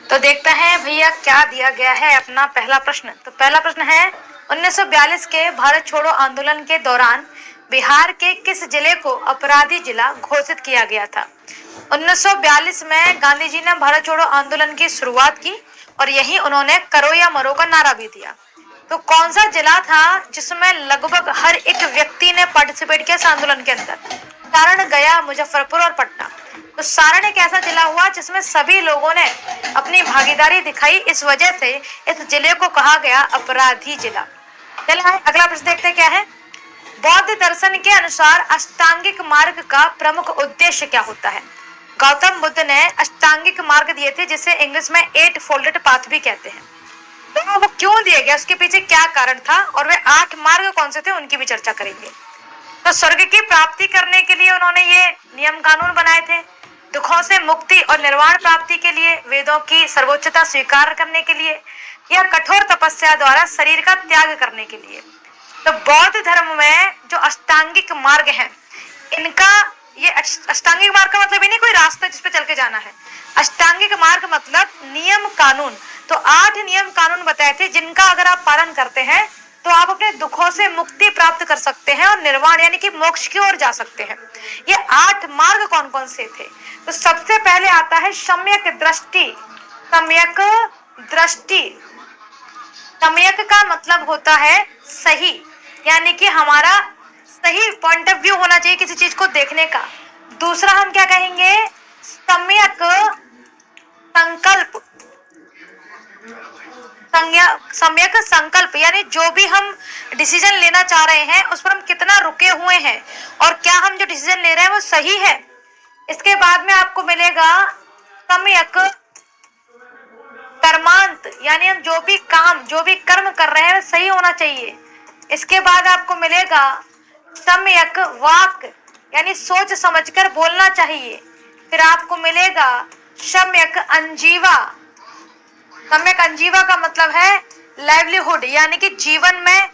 तो देखते हैं भैया क्या दिया गया है अपना पहला प्रश्न। तो पहला प्रश्न है 1942 के भारत छोड़ो आंदोलन के दौरान बिहार के किस जिले को अपराधी जिला घोषित किया गया था। 1942 में गांधी जी ने भारत छोड़ो आंदोलन की शुरुआत की और यही उन्होंने करो या मरो का नारा भी दिया। तो कौन सा जिला था जिसमें लगभग हर एक व्यक्ति ने पार्टिसिपेट किया इस आंदोलन के अंदर? सारण, गया, मुजफ्फरपुर और पटना। तो सारण एक ऐसा जिला हुआ जिसमें सभी लोगों ने अपनी भागीदारी दिखाई, इस वजह से इस जिले को कहा गया अपराधी जिला। चलिए अगला प्रश्न देखते हैं क्या है। बौद्ध दर्शन के अनुसार अष्टांगिक मार्ग का प्रमुख उद्देश्य क्या होता है? गौतम बुद्ध ने अष्टांगिक मार्ग दिए थे जिसे इंग्लिश में 8 फोल्डेड पाथ भी कहते हैं। तो वो क्यों दिए गया, उसके पीछे क्या कारण था और वे 8 मार्ग कौन से थे उनकी भी चर्चा करेंगे। तो स्वर्ग की प्राप्ति करने के लिए उन्होंने ये नियम कानून बनाए थे, दुखों से मुक्ति और निर्वाण प्राप्ति के लिए, वेदों की सर्वोच्चता स्वीकार करने के लिए, या कठोर तपस्या द्वारा शरीर का त्याग करने के लिए। तो बौद्ध धर्म में जो अष्टांगिक मार्ग है, इनका ये अष्टांगिक मार्ग का मतलब ये नहीं कोई रास्ता जिस पे चल के जाना है। अष्टांगिक मार्ग मतलब नियम कानून। तो 8 नियम कानून बताए थे जिनका अगर आप पालन करते हैं तो आप अपने दुखों से मुक्ति प्राप्त कर सकते हैं और निर्वाण यानी कि मोक्ष की ओर जा सकते हैं। ये 8 मार्ग कौन कौन से थे? तो सबसे पहले आता है सम्यक दृष्टि। सम्यक दृष्टि, सम्यक का मतलब होता है सही, यानी कि हमारा सही पॉइंट ऑफ व्यू होना चाहिए किसी चीज को देखने का। दूसरा हम क्या कहेंगे? सम्यक संकल्प। सम्यक संकल्प यानी जो भी हम डिसीजन लेना चाह रहे हैं उस पर हम कितना रुके हुए हैं और क्या हम जो डिसीजन ले रहे हैं वो सही है। इसके बाद में आपको मिलेगा सम्यक कर्मांत, यानी हम जो भी काम जो भी कर्म कर रहे हैं वो सही होना चाहिए। इसके बाद आपको मिलेगा सम्यक वाक, यानी सोच समझकर बोलना चाहिए। फिर आपको मिलेगा सम्यक अंजीवा। सम्यक अंजीवा का मतलब है लाइवलीहुड, यानी कि जीवन में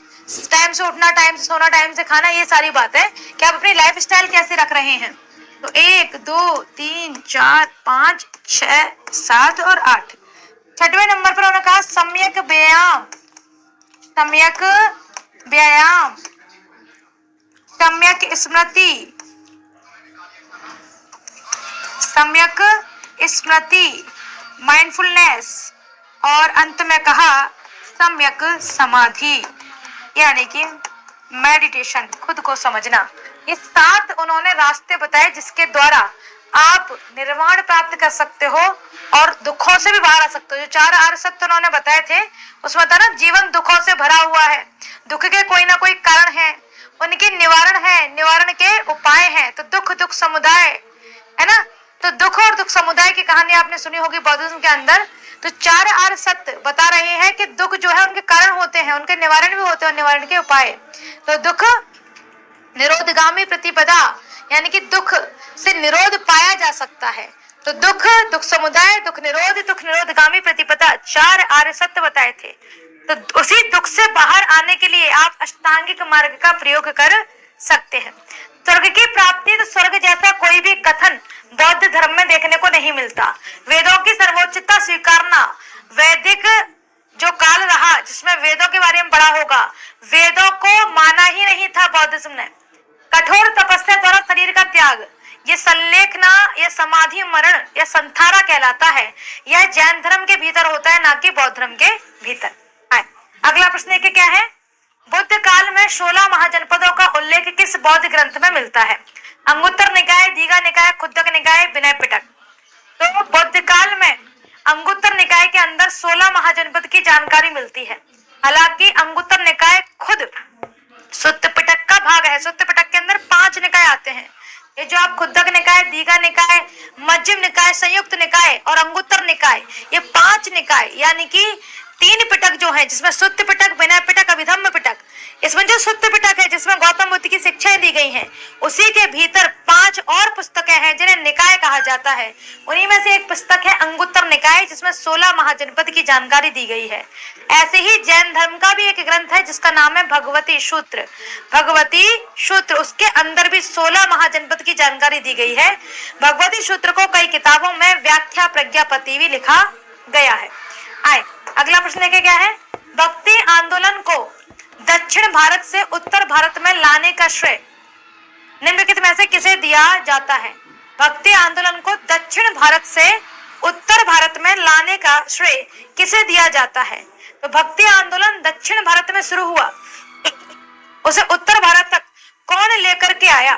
टाइम से उठना, टाइम से सोना, टाइम से खाना, ये सारी बातें कि आप अपनी लाइफ स्टाइल कैसे रख रहे हैं। तो 1 2 3 4 5 6 7 और 8। 6वें नंबर पर उन्होंने कहा सम्यक व्यायाम। सम्यक व्यायाम, सम्यक स्मृति, सम्यक स्मृति, माइंडफुलनेस, और अंत में कहा सम्यक समाधि, यानी कि मेडिटेशन, खुद को समझना। ये 7 उन्होंने रास्ते बताए जिसके द्वारा आप निर्वाण प्राप्त कर सकते हो और दुखों से भी बाहर आ सकते हो। जो 4 आर्य सत्य उन्होंने बताए थे उसमें था ना, जीवन दुखों से भरा हुआ है, दुख के कोई ना कोई कारण है, उनके निवारण है, निवारण के उपाय हैं। तो दुख दुख समुदाय है ना, तो दुख और दुख समुदाय की कहानी आपने सुनी होगी बौद्धिज्म के अंदर। तो 4 आर्य सत्य बता रहे हैं कि दुख जो है उनके कारण होते हैं, उनके निवारण भी होते हैं, निवारण के उपाय। तो दुख निरोधगामी प्रतिपदा, यानी कि दुख से निरोध पाया जा सकता है। तो दुख दुख समुदाय, दुख निरोधगामी प्रतिपदा, 4 आर्य सत्य बताए थे। तो उसी दुख से बाहर आने के लिए आप अष्टांगिक मार्ग का प्रयोग कर सकते हैं। स्वर्ग की प्राप्ति, तो स्वर्ग जैसा कोई भी कथन बौद्ध धर्म में देखने को नहीं मिलता। वेदों की सर्वोच्चता स्वीकारना, वैदिक जो काल रहा जिसमें वेदों के बारे में पढ़ा होगा, वेदों को माना ही नहीं था बौद्धिज्म ने। कठोर तपस्या द्वारा शरीर का त्याग, ये संलेखना, ये समाधि मरण या संथारा कहलाता है। यह जैन धर्म के भीतर होता है, ना कि बौद्ध धर्म के भीतर। अगला प्रश्न क्या है? बुद्ध काल में 16 महाजनपदों का उल्लेख किस बौद्ध ग्रंथ में मिलता है? अंगुत्तर निकाय, दीघा निकाय, खुद्दक निकाय, विनय पिटक। तो बुद्ध काल में अंगुत्तर निकाय के अंदर 16 महाजनपद की जानकारी मिलती है। हालांकि अंगुत्तर निकाय खुद सुत्त पिटक का भाग है। सुत्त पिटक के अंदर 5 निकाय आते हैं। ये जो आप खुद्दक निकाय, दीघा निकाय, मध्यम निकाय, संयुक्त निकाय और अंगुत्तर निकाय, ये 5 निकाय यानी कि 3 पिटक जो है, जिसमें सुत्त पिटक, विनय पिटक, अभिधम्म पिटक, इसमें जो सुत्त पिटक है जिसमें गौतम बुद्ध की शिक्षाएं दी गई हैं, उसी के भीतर 5 और पुस्तकें हैं जिन्हें निकाय कहा जाता है। उन्हीं में से एक पुस्तक है अंगुत्तर निकाय जिसमें 16 महाजनपद की जानकारी दी गई है। ऐसे ही जैन धर्म का भी एक ग्रंथ है जिसका नाम है भगवती सूत्र। भगवती सूत्र, उसके अंदर भी 16 महाजनपद की जानकारी दी गई है। भगवती सूत्र को कई किताबों में व्याख्या प्रज्ञापति भी लिखा गया है। आए अगला प्रश्न देखे क्या है, भक्ति आंदोलन को दक्षिण भारत से उत्तर भारत में लाने का श्रेय निम्नलिखित में से किसे दिया जाता है। भक्ति आंदोलन को दक्षिण भारत से उत्तर भारत में लाने का श्रेय किसे दिया जाता है। तो भक्ति आंदोलन दक्षिण भारत में शुरू हुआ, उसे उत्तर भारत तक कौन लेकर के आया।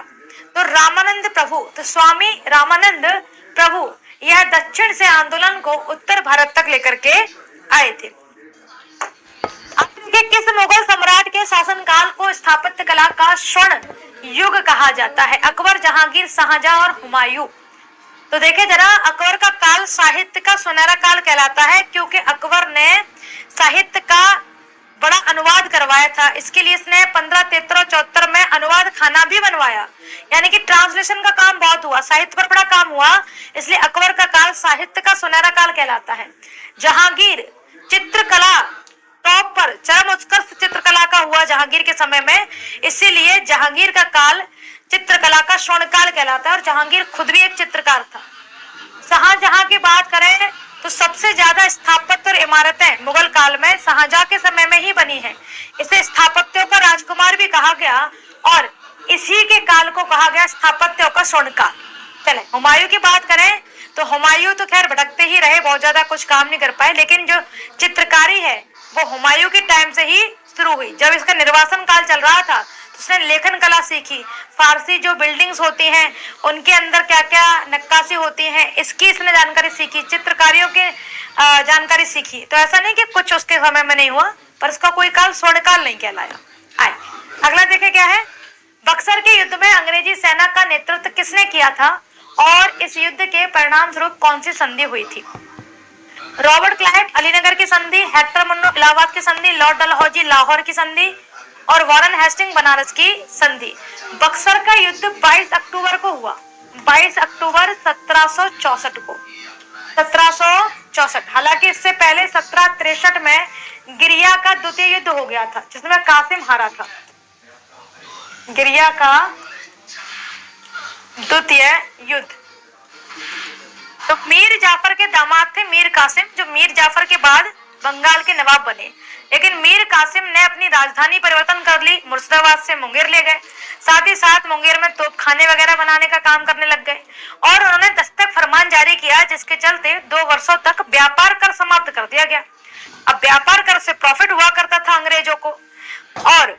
तो रामानंद प्रभु, तो स्वामी रामानंद प्रभु यह दक्षिण से आंदोलन को उत्तर भारत तक लेकर के आए थे। किस मुगल सम्राट के शासनकाल को स्थापत्य कला का स्वर्ण युग कहा जाता है। अकबर, जहांगीर, शाहजहां और हुमायूं। तो देखिए जरा, अकबर का काल साहित्य का सुनहरा काल कहलाता है क्योंकि अकबर ने साहित्य का बड़ा अनुवाद करवाया था। इसके लिए इसने 1573-74 में अनुवाद खाना भी बनवाया, यानी कि ट्रांसलेशन का काम बहुत हुआ, साहित्य पर बड़ा काम हुआ, इसलिए अकबर का काल साहित्य का सुनहरा काल कहलाता है। जहांगीर चित्रकला टॉप पर, चरम उत्कर्ष चित्रकला का हुआ जहांगीर के समय में, इसीलिए जहांगीर का काल चित्रकला का स्वर्ण काल कहलाता है और जहांगीर खुद भी एक चित्रकार था। शाहजहां की बात करें तो सबसे ज्यादा स्थापत्य और इमारतें मुगल काल में शाहजहां के समय में ही बनी है, इसे स्थापत्यों का राजकुमार भी कहा गया और इसी के काल को कहा गया स्थापत्यों का स्वर्ण काल। चले हुमायूं की बात करें तो हुमायूं तो खैर भटकते ही रहे, बहुत ज्यादा कुछ काम नहीं कर पाए, लेकिन जो चित्रकारी है वो हुमायूं के टाइम से ही शुरू हुई। जब इसका निर्वासन काल चल रहा था तो उसने लेखन कला सीखी, फारसी जो बिल्डिंग्स होती हैं उनके अंदर क्या क्या नक्काशी होती है इसकी इसने जानकारी सीखी, चित्रकारियों के जानकारी सीखी। तो ऐसा नहीं कि कुछ उसके समय में नहीं हुआ, पर इसका कोई काल स्वर्ण काल नहीं कहलाया। आए अगला देखे क्या है, बक्सर के युद्ध में अंग्रेजी सेना का नेतृत्व किसने किया था और इस युद्ध के परिणाम स्वरूप कौन सी संधि हुई थी। रॉबर्ट क्लाइव अलीनगर की संधि, हेक्टर मुन्नो इलाहाबाद की संधि, लॉर्ड डलहौजी लाहौर की संधि और वॉरेन हेस्टिंग बनारस की संधि। बक्सर का युद्ध 22 अक्टूबर को हुआ, 22 अक्टूबर 1764 को, 1764। हालांकि इससे पहले 1763 में गिरिया का द्वितीय युद्ध हो गया था जिसमें कासिम हारा था। गिरिया का द्वितीय युद्ध। तो मीर जाफर के दामाद थे मीर कासिम, जो मीर जाफर के बाद बंगाल के नवाब बने, लेकिन मीर कासिम ने अपनी राजधानी परिवर्तन कर ली, मुर्शिदाबाद से मुंगेर ले गए, साथ ही साथ मुंगेर में तोपखाने वगैरह बनाने का काम करने लग गए और उन्होंने दस्तक फरमान जारी किया जिसके चलते 2 वर्षों तक व्यापार कर समाप्त कर दिया गया। अब व्यापार कर से प्रॉफिट हुआ करता था अंग्रेजों को और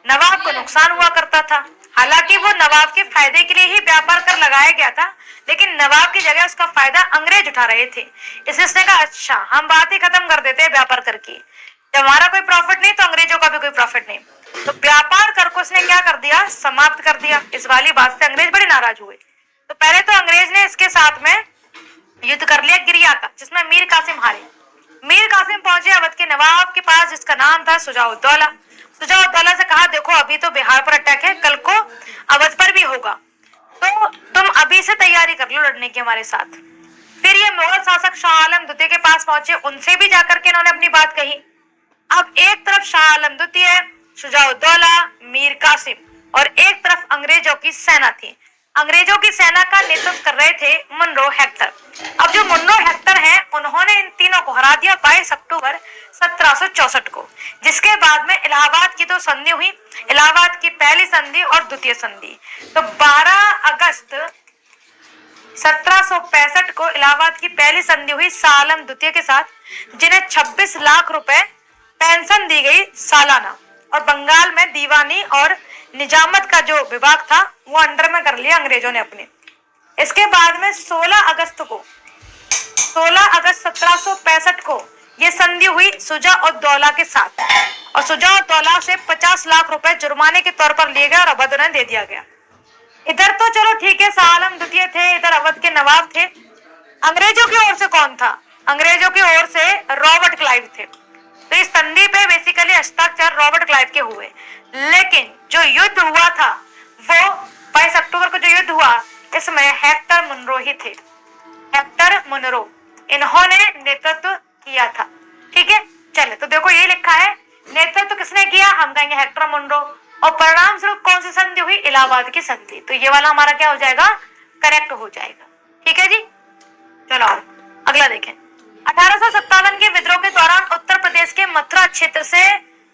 नवाब को नुकसान हुआ करता था। हालांकि वो नवाब के फायदे के लिए ही व्यापार कर लगाया गया था, लेकिन नवाब की जगह उसका फायदा अंग्रेज उठा रहे थे, इसलिए उसने कहा अच्छा हम बात ही खत्म कर देते हैं व्यापार कर की, जब हमारा कोई प्रॉफिट नहीं तो अंग्रेजों का भी कोई प्रॉफिट नहीं। तो व्यापार कर को उसने क्या कर दिया, समाप्त कर दिया। इस वाली बात से अंग्रेज बड़े नाराज हुए। तो पहले तो अंग्रेज ने इसके साथ में युद्ध कर लिया गिरिया का, जिसमें मीर कासिम हारे। मीर कासिम पहुंचे अवध के नवाब के पास जिसका नाम था सुजाउद्दौला। सुजाउद्दौला से कहा देखो अभी तो बिहार पर अटैक है, कल को अवध पर भी होगा, तो तुम अभी से तैयारी कर लो लड़ने की हमारे साथ। फिर ये मुगल शासक शाह आलम द्वितीय के पास पहुंचे, उनसे भी जाकर के इन्होंने अपनी बात कही। अब एक तरफ शाह आलम द्वितीय, सुजाउद्दौला, मीर कासिम और एक तरफ अंग्रेजों की सेना थी। अंग्रेजों की सेना का नेतृत्व कर रहे थे मुनरो हेक्टर। अब जो मुनरो हेक्टर हैं उन्होंने इन तीनों को हरा दिया 22 अक्टूबर 1764 को, जिसके बाद में इलाहाबाद की 2 संधि हुई, इलाहाबाद की पहली संधि और द्वितीय संधि। तो 12 अगस्त 1765 को इलाहाबाद की पहली संधि हुई शाह आलम द्वितीय के साथ, जिन्हें 26 लाख रुपए पेंशन दी गई सालाना और बंगाल में दीवानी और निजामत का जो विभाग था वो अंडर में कर लिया अंग्रेजों ने अपने। इसके बाद में 16 अगस्त 1765 को ये संधि हुई सुजाउद्दौला के साथ और सुजाउद्दौला से 50 लाख रुपए जुर्माने के तौर पर लिए गए और अवध उन्हें दे दिया गया। इधर तो चलो ठीक है शाह आलम द्वितीय थे, इधर अवध के नवाब थे। अंग्रेजों की ओर से कौन था, अंग्रेजों की ओर से रॉबर्ट क्लाइव थे। तो इस संधि पे बेसिकली हस्ताक्षर रॉबर्ट क्लाइव के हुए, लेकिन जो युद्ध हुआ था वो 22 अक्टूबर को जो युद्ध हुआ इसमें हेक्टर मुनरो ही थे। हेक्टर मुनरो इन्होंने नेतृत्व किया था। ठीक है, चले तो देखो ये लिखा है नेतृत्व किसने किया, हम कहेंगे हेक्टर मुनरो, और परिणाम स्वरूप कौन सी संधि हुई, इलाहाबाद की संधि। तो ये वाला हमारा क्या हो जाएगा, करेक्ट हो जाएगा। ठीक है जी, चलो अगला देखें। 1800 मथुरा क्षेत्र से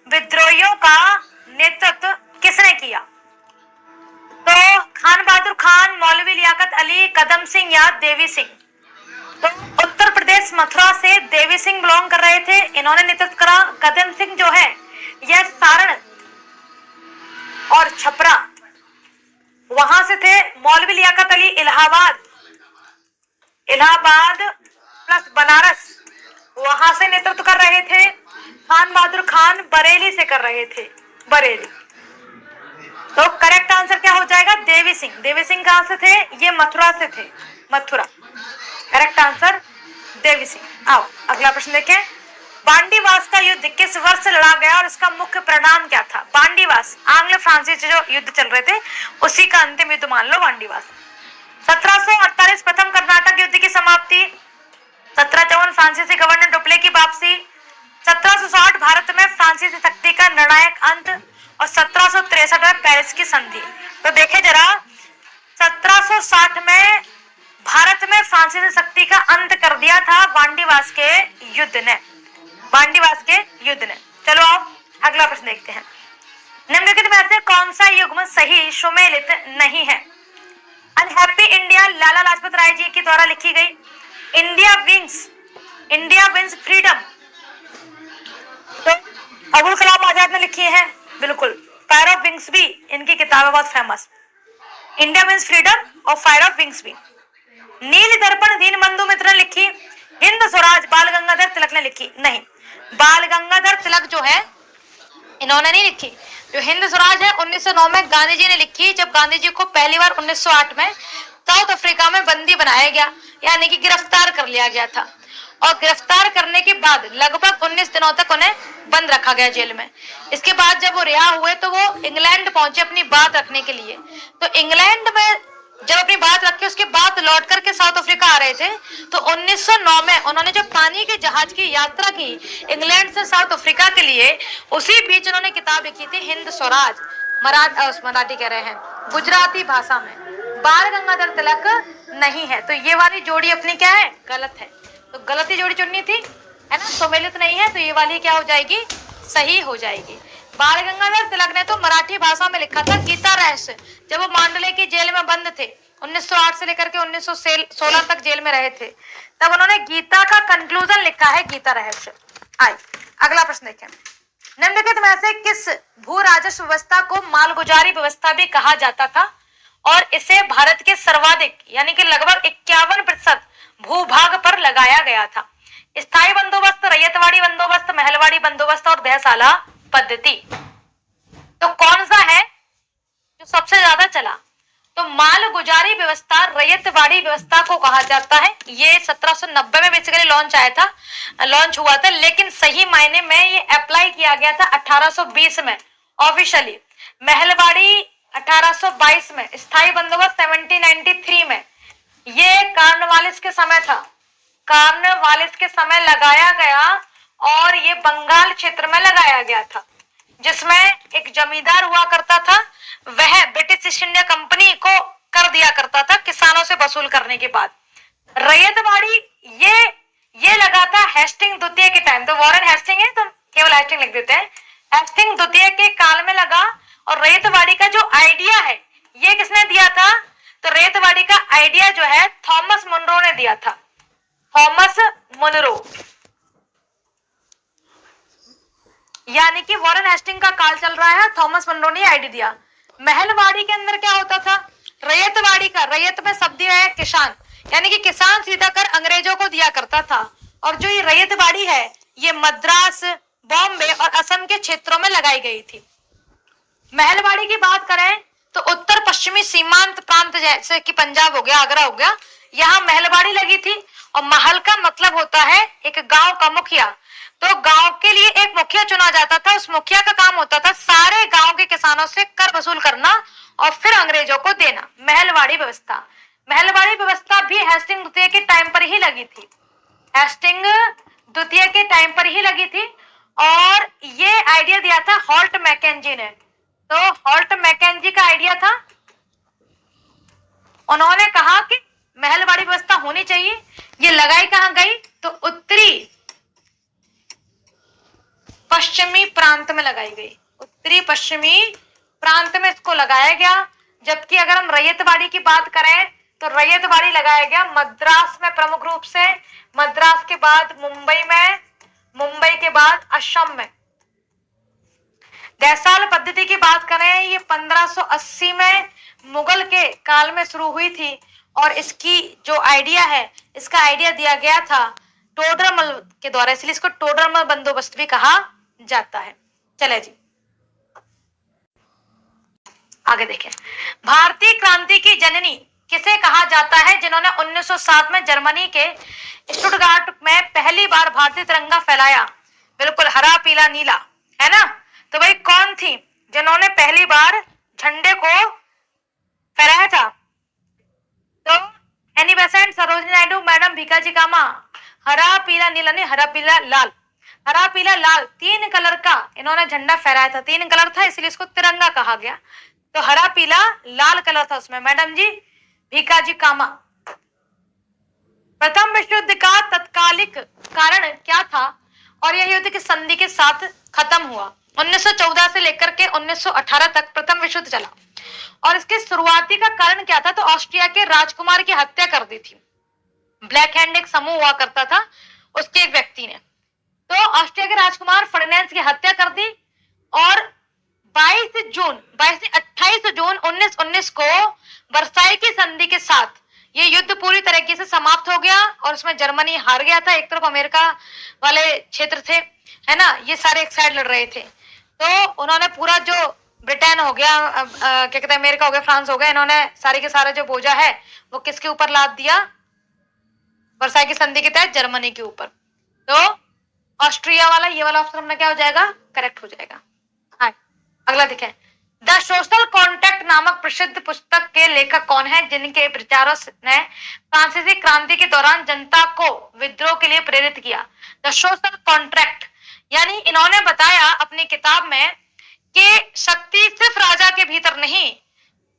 विद्रोहियों का नेतृत्व किसने किया? तो खान बहादुर खान, मौलवी लियाकत अली, कदम सिंह या देवी सिंह? तो उत्तर प्रदेश मथुरा से देवी सिंह बिलोंग कर रहे थे, इन्होंने नेतृत्व करा। कदम सिंह जो है यह सारण और छपरा वहां से थे। मौलवी लियाकत अली इलाहाबाद प्लस बनारस वहां से नेतृत्व कर रहे थे। खान बहादुर खान बरेली से कर रहे थे, बरेली। तो करेक्ट आंसर क्या हो जाएगा? देवी सिंह। देवी सिंह कहां से थे? ये मथुरा से थे, मथुरा। Correct answer Devi Singh. आओ अगला प्रश्न देखें। बांडीवास का युद्ध किस वर्ष लड़ा गया और इसका मुख्य परिणाम क्या था? बांडीवास आंग्ल फ्रांसीसी से जो युद्ध चल रहे थे उसी का अंतिम युद्ध मान लो बांडीवास। 1748 प्रथम कर्नाटक युद्ध की समाप्ति। 1754 फ्रांसीसी गवर्नर डुप्ले की वापसी। 1760 भारत में फ्रांसीसी शक्ति का निर्णायक अंत और 1763 में पेरिस की संधि। तो देखे जरा, 1760 में भारत में फ्रांसीसी शक्ति का अंत कर दिया था बांडीवास के युद्ध ने, बांडीवास के युद्ध ने। चलो आप अगला प्रश्न देखते हैं। निम्नलिखित में से कौन सा युग्म सही सुमेलित नहीं है? अनहैप्पी इंडिया लाला लाजपत राय जी के द्वारा लिखी गई। इंडिया विंस फ्रीडम तो अबुल कलाम आजाद ने लिखी है, बिल्कुल। फायर ऑफ विंग्स भी इनकी किताब है, बहुत फेमस। इंडिया विंस फ्रीडम और फायर ऑफ विंग्स भी। नील दर्पण दीनबंधु मित्र ने लिखी। हिंद स्वराज बाल गंगाधर तिलक ने लिखी। नहीं, बाल गंगाधर तिलक जो है इन्होंने नहीं लिखी। जो हिंद स्वराज है 1909 में गांधी जी ने लिखी, जब गांधी जी को पहली बार 1908 में साउथ अफ्रीका में बंदी बनाया गया, यानी कि गिरफ्तार कर लिया गया था। और गिरफ्तार करने के बाद लगभग 19 दिनों तक उन्हें बंद रखा गया जेल में। इसके बाद जब वो रिहा हुए तो वो इंग्लैंड पहुंचे अपनी बात रखने के लिए। तो इंग्लैंड में जब अपनी बात रखी उसके बाद लौट करके साउथ अफ्रीका आ रहे थे, तो 1909 में उन्होंने जब पानी के जहाज की यात्रा की इंग्लैंड से साउथ अफ्रीका के लिए, उसी बीच उन्होंने किताब लिखी थी हिंद स्वराज, मराठी कह रहे हैं, गुजराती भाषा में। बाल गंगाधर तिलक नहीं है। तो ये वाली जोड़ी अपनी क्या है? गलत है। तो गलत ही जोड़ी चुननी थी, है ना। सुमेलित नहीं है, तो ये वाली क्या हो जाएगी? सही हो जाएगी। बाल गंगाधर तिलक ने तो मराठी भाषा में लिखा था गीता रहस्य, जब वो मांडले की जेल में बंद थे, 1908 से लेकर के 1916 तक जेल में रहे थे, तब उन्होंने गीता का कंक्लूजन लिखा है, गीता रहस्य। आइए अगला प्रश्न देखें। निम्नलिखित में से किस भू राजस्व व्यवस्था को मालगुजारी व्यवस्था भी कहा जाता था और इसे भारत के सर्वाधिक यानी कि लगभग 51% भूभाग पर लगाया गया था? स्थायी बंदोबस्त, रैयतवाड़ी बंदोबस्त, महलवाड़ी बंदोबस्त और दहसाला पद्धति। तो कौन सा है जो सबसे ज्यादा चला? तो मालगुजारी व्यवस्था, रैयतवाड़ी व्यवस्था को कहा जाता है। ये 1790 में बेसिकली लॉन्च हुआ था, लेकिन सही मायने में ये अप्लाई किया गया था 1820 में ऑफिशियली। महलवाड़ी 1822 में, स्थायी बंदोबस्त 1793 में। ये कार्नवालिस के समय था, कार्नवालिस के समय लगाया गया और ये बंगाल क्षेत्र में लगाया गया था, जिसमें एक जमींदार हुआ करता था, वह ब्रिटिश ईस्ट इंडिया कंपनी को कर दिया करता था किसानों से वसूल करने के बाद। रैयतवाड़ी ये लगा था हेस्टिंग द्वितीय के टाइम। तो वॉरेन हेस्टिंग है तो केवल हेस्टिंग लिख देते हैं। हेस्टिंग द्वितीय के काल में लगा। और रैयतवाड़ी का जो आइडिया है ये किसने दिया था? तो रैयतवाड़ी का आइडिया जो है थॉमस मुनरो ने दिया था, थॉमस मुनरो। यानी कि वॉरेन हेस्टिंग का काल चल रहा है, थॉमस मुनरो ने आइडिया दिया। महलवाड़ी के अंदर क्या होता था? रैयतवाड़ी का, रैयत में शब्द है किसान, यानी कि किसान सीधा कर अंग्रेजों को दिया करता था। और जो ये रैयतवाड़ी है ये मद्रास, बॉम्बे और असम के क्षेत्रों में लगाई गई थी। महलवाड़ी की बात करें तो उत्तर पश्चिमी सीमांत प्रांत जैसे कि पंजाब हो गया, आगरा हो गया, यहाँ महलवाड़ी लगी थी। और महल का मतलब होता है एक गांव का मुखिया। तो गांव के लिए एक मुखिया चुना जाता था, उस मुखिया का काम होता था सारे गांव के किसानों से कर वसूल करना और फिर अंग्रेजों को देना। महलवाड़ी व्यवस्था, महलवाड़ी व्यवस्था भी हेस्टिंग द्वितीय के टाइम पर ही लगी थी, हेस्टिंग द्वितीय के टाइम पर ही लगी थी। और ये आइडिया दिया था हॉल्ट मैकेंजी ने। तो हॉल्ट मैकेंजी का आइडिया था, उन्होंने कहा कि महलवाड़ी व्यवस्था होनी चाहिए। ये लगाई कहां गई? तो उत्तरी पश्चिमी प्रांत में लगाई गई, उत्तरी पश्चिमी प्रांत में इसको लगाया गया। जबकि अगर हम रैयतवाड़ी की बात करें तो रैयतवाड़ी लगाया गया मद्रास में प्रमुख रूप से, मद्रास के बाद मुंबई में, मुंबई के बाद असम में। देसाल पद्धति की बात करें, ये 1580 में मुगल के काल में शुरू हुई थी और इसकी जो आइडिया है, इसका आइडिया दिया गया था टोडरमल के द्वारा, इसलिए इसको टोडरमल बंदोबस्त भी कहा जाता है। चले जी आगे देखें। भारतीय क्रांति की जननी किसे कहा जाता है, जिन्होंने 1907 में जर्मनी के स्टुटगार्ट में पहली बार भारतीय तिरंगा फहराया? बिल्कुल, हरा पीला नीला, है ना। तो भाई कौन थी जिन्होंने पहली बार झंडे को फहराया था? तो Annie Besant, Sarojini Naidu, madam Bhikaji Cama. हरा पीला नीला नहीं, हरा पीला लाल, हरा पीला लाल, 3 कलर का इन्होंने झंडा फहराया था। 3 कलर था इसलिए इसको तिरंगा कहा गया। तो हरा पीला लाल कलर था उसमें। मैडम जी भीकाजी कामा। प्रथम विश्व युद्ध का तत्कालिक कारण क्या था और यह युद्ध किस संधि के साथ खत्म हुआ? 1914 से लेकर के 1918 तक प्रथम विश्व युद्ध चला और इसके शुरुआती का कारण क्या था? तो ऑस्ट्रिया के राजकुमार की हत्या कर दी थी। ब्लैक हैंड एक समूह हुआ करता था, उसके एक व्यक्ति ने तो ऑस्ट्रिया के राजकुमार फर्डिनेंड की हत्या कर दी और 28 जून 1919 को वर्साई की संधि के साथ ये युद्ध पूरी तरीके से समाप्त हो गया और उसमें जर्मनी हार गया था। एक तरफ अमेरिका वाले क्षेत्र थे, है ना, ये सारे एक साइड लड़ रहे थे। तो उन्होंने पूरा जो ब्रिटेन हो गया, क्या कहते हैं, अमेरिका हो गया, फ्रांस हो गया, इन्होंने सारे के सारा जो बोझा है वो किसके ऊपर लाद दिया? वर्साई की संधि के तहत जर्मनी के ऊपर। तो ऑस्ट्रिया वाला, ये वाला ऑप्शन अपना क्या हो जाएगा? करेक्ट हो जाएगा। हाँ, अगला देखें। द सोशल कॉन्ट्रैक्ट नामक प्रसिद्ध पुस्तक के लेखक कौन है, जिनके विचारों ने फ्रांसीसी क्रांति के दौरान जनता को विद्रोह के लिए प्रेरित किया? द सोशल कॉन्ट्रैक्ट, यानी इन्होंने बताया अपनी किताब में कि शक्ति सिर्फ राजा के भीतर नहीं,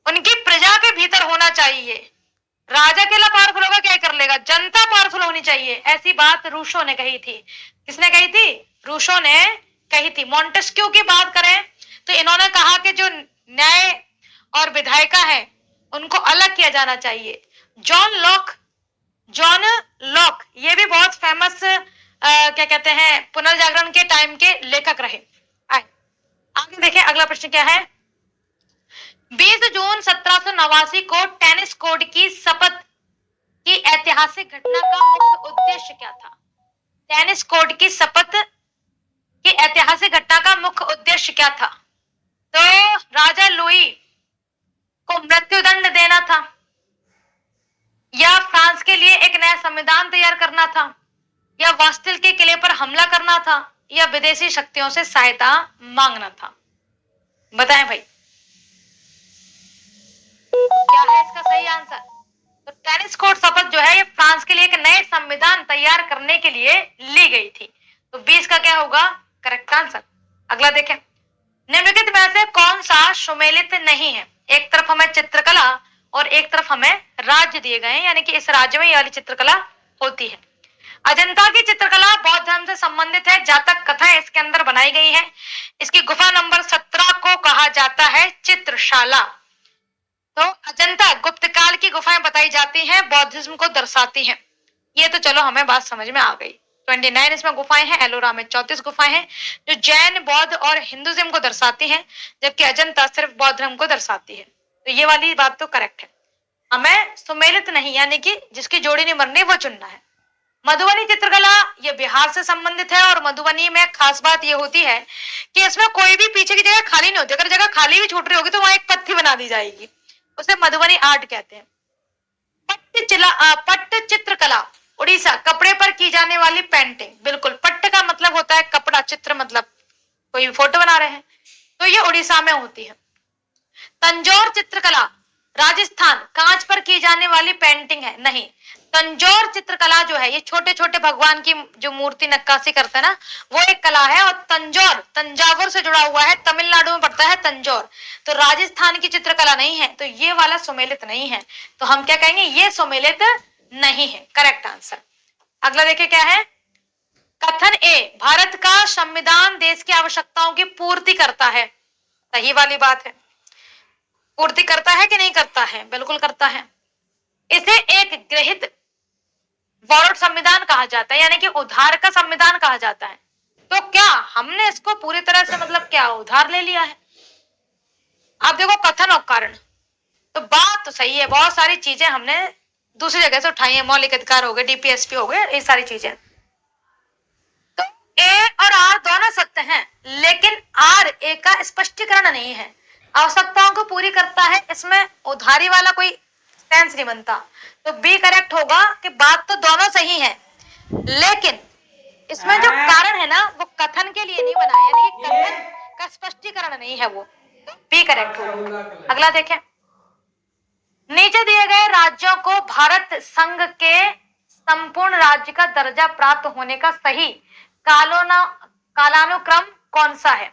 उनकी प्रजा के भीतर होना चाहिए। राजा अकेला पावरफुल होगा क्या कर लेगा? जनता पावरफुल होनी चाहिए। ऐसी बात रूसो ने कही थी। किसने कही थी? रूसो ने कही थी। मॉन्टेस्क्यू की बात करें तो इन्होंने कहा कि जो न्याय और विधायिका है उनको अलग किया जाना चाहिए। जॉन लॉक ये भी बहुत फेमस क्या कहते हैं, पुनर्जागरण के टाइम के लेखक रहे। आगे देखें अगला प्रश्न क्या है। 20 जून 1789 को टेनिस कोड की शपथ की ऐतिहासिक घटना का मुख्य उद्देश्य क्या था? टेनिस कोड की शपथ की ऐतिहासिक घटना का मुख्य उद्देश्य क्या था? तो राजा लुई को मृत्युदंड देना था, या फ्रांस के लिए एक नया संविधान तैयार करना था, या वास्तिल के किले पर हमला करना था, या विदेशी शक्तियों से सहायता मांगना था? बताएं भाई, क्या है इसका सही आंसर? तो टेनिस कोड शपथ जो है ये फ्रांस के लिए एक नए संविधान तैयार करने के लिए ली गई थी। तो 20 का क्या होगा करेक्ट आंसर? अगला देखें। निम्नलिखित में से कौन सा सुमेलित नहीं है? एक तरफ हमें चित्रकला और एक तरफ हमें राज्य दिए गए हैं, यानी कि इस राज्य में ये वाली चित्रकला होती है। अजंता की चित्रकला बौद्ध धर्म से संबंधित है। जातक कथाएं इसके अंदर बनाई गई हैं। इसकी गुफा नंबर 17 को कहा जाता है चित्रशाला। तो अजंता गुप्त काल की गुफाएं बताई जाती हैं, बौद्धिज्म को दर्शाती हैं। ये तो चलो हमें बात समझ में आ गई। 29 इसमें गुफाएं हैं, एलोरा में 34 गुफाएं हैं जो जैन, बौद्ध और हिंदुइज्म को दर्शाती हैं, जबकि अजंता सिर्फ बौद्ध धर्म को दर्शाती है। तो ये वाली बात तो करेक्ट है। हमें सुमेलित नहीं, यानी कि जिसकी जोड़ी नहीं बननी वो चुनना है। मधुबनी चित्रकला ये बिहार से संबंधित है और मधुबनी में खास बात ये होती है कि इसमें कोई भी पीछे की जगह खाली नहीं होती। अगर जगह खाली भी छूट रही होगी तो वहां एक पत्ती बना दी जाएगी, उसे मधुबनी आर्ट कहते हैं। पट्ट चित्रकला उड़ीसा, कपड़े पर की जाने वाली पेंटिंग। बिल्कुल, पट्ट का मतलब होता है कपड़ा, चित्र मतलब कोई फोटो बना रहे हैं, तो ये उड़ीसा में होती है। तंजौर चित्रकला राजस्थान, कांच पर की जाने वाली पेंटिंग है। नहीं, तंजौर चित्रकला जो है ये छोटे छोटे भगवान की जो मूर्ति नक्काशी करते हैं ना, वो एक कला है। और तंजौर तंजावुर से जुड़ा हुआ है, तमिलनाडु में पड़ता है तंजौर। तो राजस्थान की चित्रकला नहीं है, तो ये वाला सुमेलित नहीं है। तो हम क्या कहेंगे, ये सुमेलित नहीं है, करेक्ट आंसर। अगला देखिए क्या है। कथन ए, भारत का संविधान देश की आवश्यकताओं की पूर्ति करता है। सही वाली बात है। पूर्ति करता है कि नहीं करता है? बिल्कुल करता है। इसे एक गृहीत बॉरोड संविधान कहा जाता है, यानी कि उधार का संविधान कहा जाता है। तो क्या हमने इसको पूरी तरह से मतलब क्या उधार ले लिया है? आप देखो कथन और कारण, तो बात तो सही है, बहुत सारी चीजें हमने दूसरी जगह से उठाई है, मौलिक अधिकार हो गए, डीपीएसपी हो गए, ये सारी चीजें। तो ए और आर दोनों सत्य हैं, लेकिन आर ए का स्पष्टीकरण नहीं है। आवश्यकताओं को पूरी करता है, इसमें उधारी वाला कोई सेंस नहीं बनता। तो बी करेक्ट होगा कि बात तो दोनों सही है, लेकिन इसमें जो कारण है ना वो कथन के लिए नहीं बना, यानी कि कथन का स्पष्टीकरण नहीं है, वो बी करेक्ट होगा। अगला देखें, नीचे दिए गए राज्यों को भारत संघ के संपूर्ण राज्य का दर्जा प्राप्त होने का सही कालानुक्रम कौन सा है?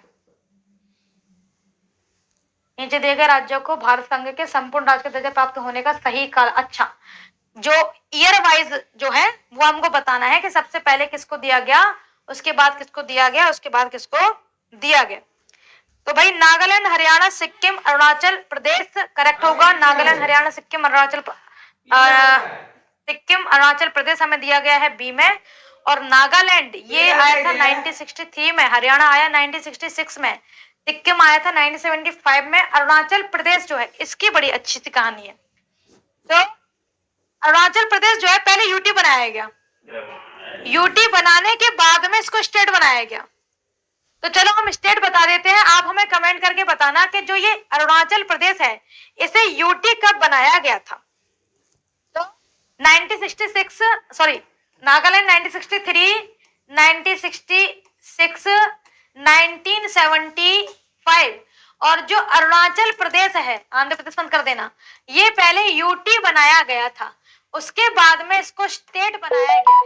नीचे दिए गए राज्यों को भारत संघ के संपूर्ण राज्य का दर्जा प्राप्त होने का सही काल, अच्छा, जो ईयर वाइज जो है वो हमको बताना है कि सबसे पहले किसको दिया गया, उसके बाद किसको दिया गया, उसके बाद किसको दिया गया। तो भाई नागालैंड, हरियाणा, सिक्किम, अरुणाचल प्रदेश करेक्ट होगा। नागालैंड, हरियाणा, सिक्किम, अरुणाचल प्रदेश हमें दिया गया है बी में। और नागालैंड ये आया था 1963 में, हरियाणा आया 1966 में, सिक्किम आया था 1975 में। अरुणाचल प्रदेश जो है इसकी बड़ी अच्छी सी कहानी है। तो अरुणाचल प्रदेश जो है पहले यूटी बनाया गया, यूटी बनाने के बाद में इसको स्टेट बनाया गया। तो चलो हम स्टेट बता देते हैं, आप हमें कमेंट करके बताना कि जो ये अरुणाचल प्रदेश है इसे यूटी कब बनाया गया था। तो 1966 सॉरी नागालैंड 1963, 1966, 1975 और जो अरुणाचल प्रदेश है, आंध्र प्रदेश बंद कर देना, ये पहले यूटी बनाया गया था, उसके बाद में इसको स्टेट बनाया गया